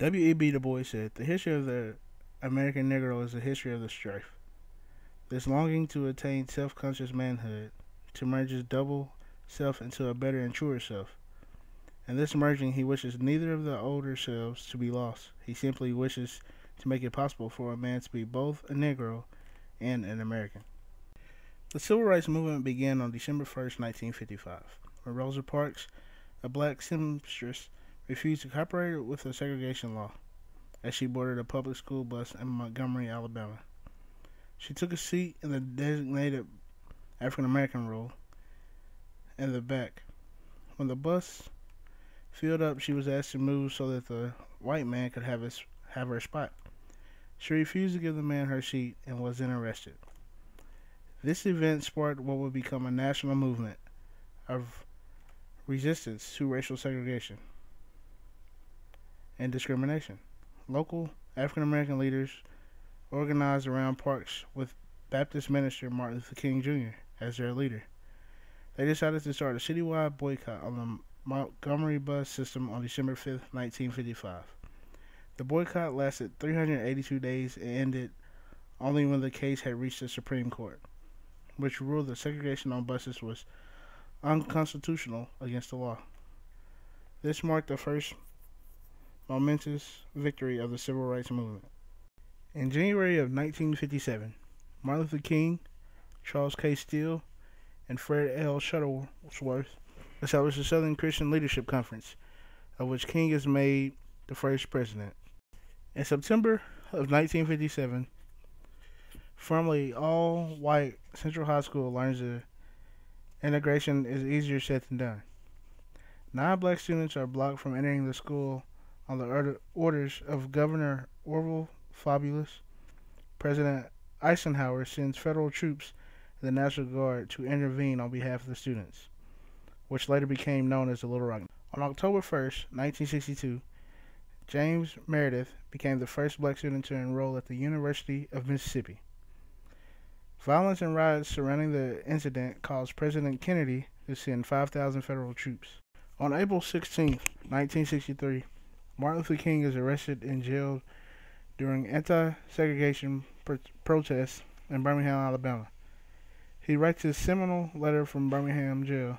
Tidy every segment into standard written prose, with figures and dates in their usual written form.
W.E.B. Du Bois said, "The history of the American Negro is a history of the strife. This longing to attain self-conscious manhood, to merge his double self into a better and truer self. In this merging, he wishes neither of the older selves to be lost. He simply wishes to make it possible for a man to be both a Negro and an American." The Civil Rights Movement began on December 1st, 1955, when Rosa Parks, a black seamstress, refused to cooperate with the segregation law as she boarded a public school bus in Montgomery, Alabama. She took a seat in the designated African American row in the back. When the bus filled up, she was asked to move so that the white man could have her spot. She refused to give the man her seat and was then arrested. This event sparked what would become a national movement of resistance to racial segregation and discrimination. Local African American leaders organized around Parks with Baptist minister Martin Luther King Jr. as their leader. They decided to start a citywide boycott on the Montgomery bus system on December 5th, 1955. The boycott lasted 382 days and ended only when the case had reached the Supreme Court, which ruled that segregation on buses was unconstitutional against the law. This marked the first momentous victory of the Civil Rights Movement. In January of 1957, Martin Luther King, Charles K. Steele, and Fred L. Shuttlesworth established the Southern Christian Leadership Conference, of which King is made the first president. In September of 1957, formerly all-white Central High School learns that integration is easier said than done. 9 black students are blocked from entering the school on the orders of Governor Orville Faubus. President Eisenhower sends federal troops and the National Guard to intervene on behalf of the students, which later became known as the Little Rock. On October 1st, 1962, James Meredith became the first black student to enroll at the University of Mississippi. Violence and riots surrounding the incident caused President Kennedy to send 5,000 federal troops. On April 16, 1963, Martin Luther King is arrested and jailed during anti-segregation protests in Birmingham, Alabama. He writes his seminal letter from Birmingham jail,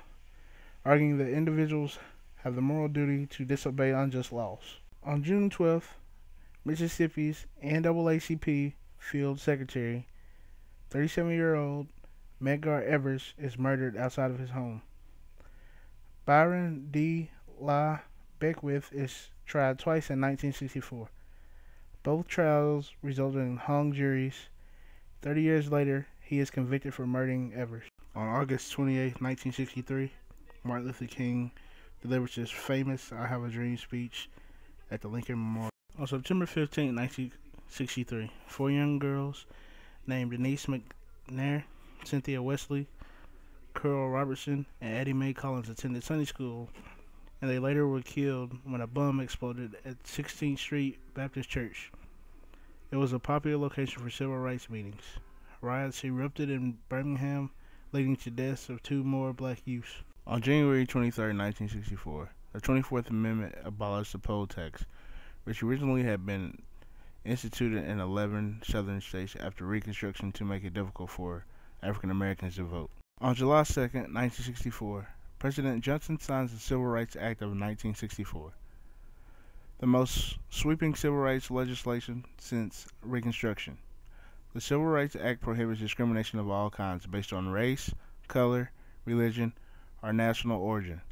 arguing that individuals have the moral duty to disobey unjust laws. On June 12th, Mississippi's NAACP field secretary, 37-year-old Medgar Evers, is murdered outside of his home. Byron D. La Beckwith is tried twice in 1964. Both trials resulted in hung juries. 30 years later, he is convicted for murdering Evers. On August 28, 1963, Martin Luther King delivers his famous "I Have a Dream" speech at the Lincoln Memorial. On September 15, 1963, 4 young girls named Denise McNair, Cynthia Wesley, Carol Robertson, and Addie Mae Collins attended Sunday school, and they later were killed when a bomb exploded at 16th Street Baptist Church. It was a popular location for civil rights meetings. Riots erupted in Birmingham, leading to deaths of 2 more black youths. On January 23, 1964, the 24th Amendment abolished the poll tax, which originally had been instituted in 11 southern states after Reconstruction to make it difficult for African Americans to vote. On July 2, 1964, President Johnson signs the Civil Rights Act of 1964, the most sweeping civil rights legislation since Reconstruction. The Civil Rights Act prohibits discrimination of all kinds based on race, color, religion, or national origin.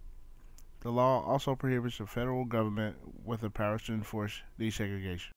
The law also prohibits the federal government with the powers to enforce desegregation.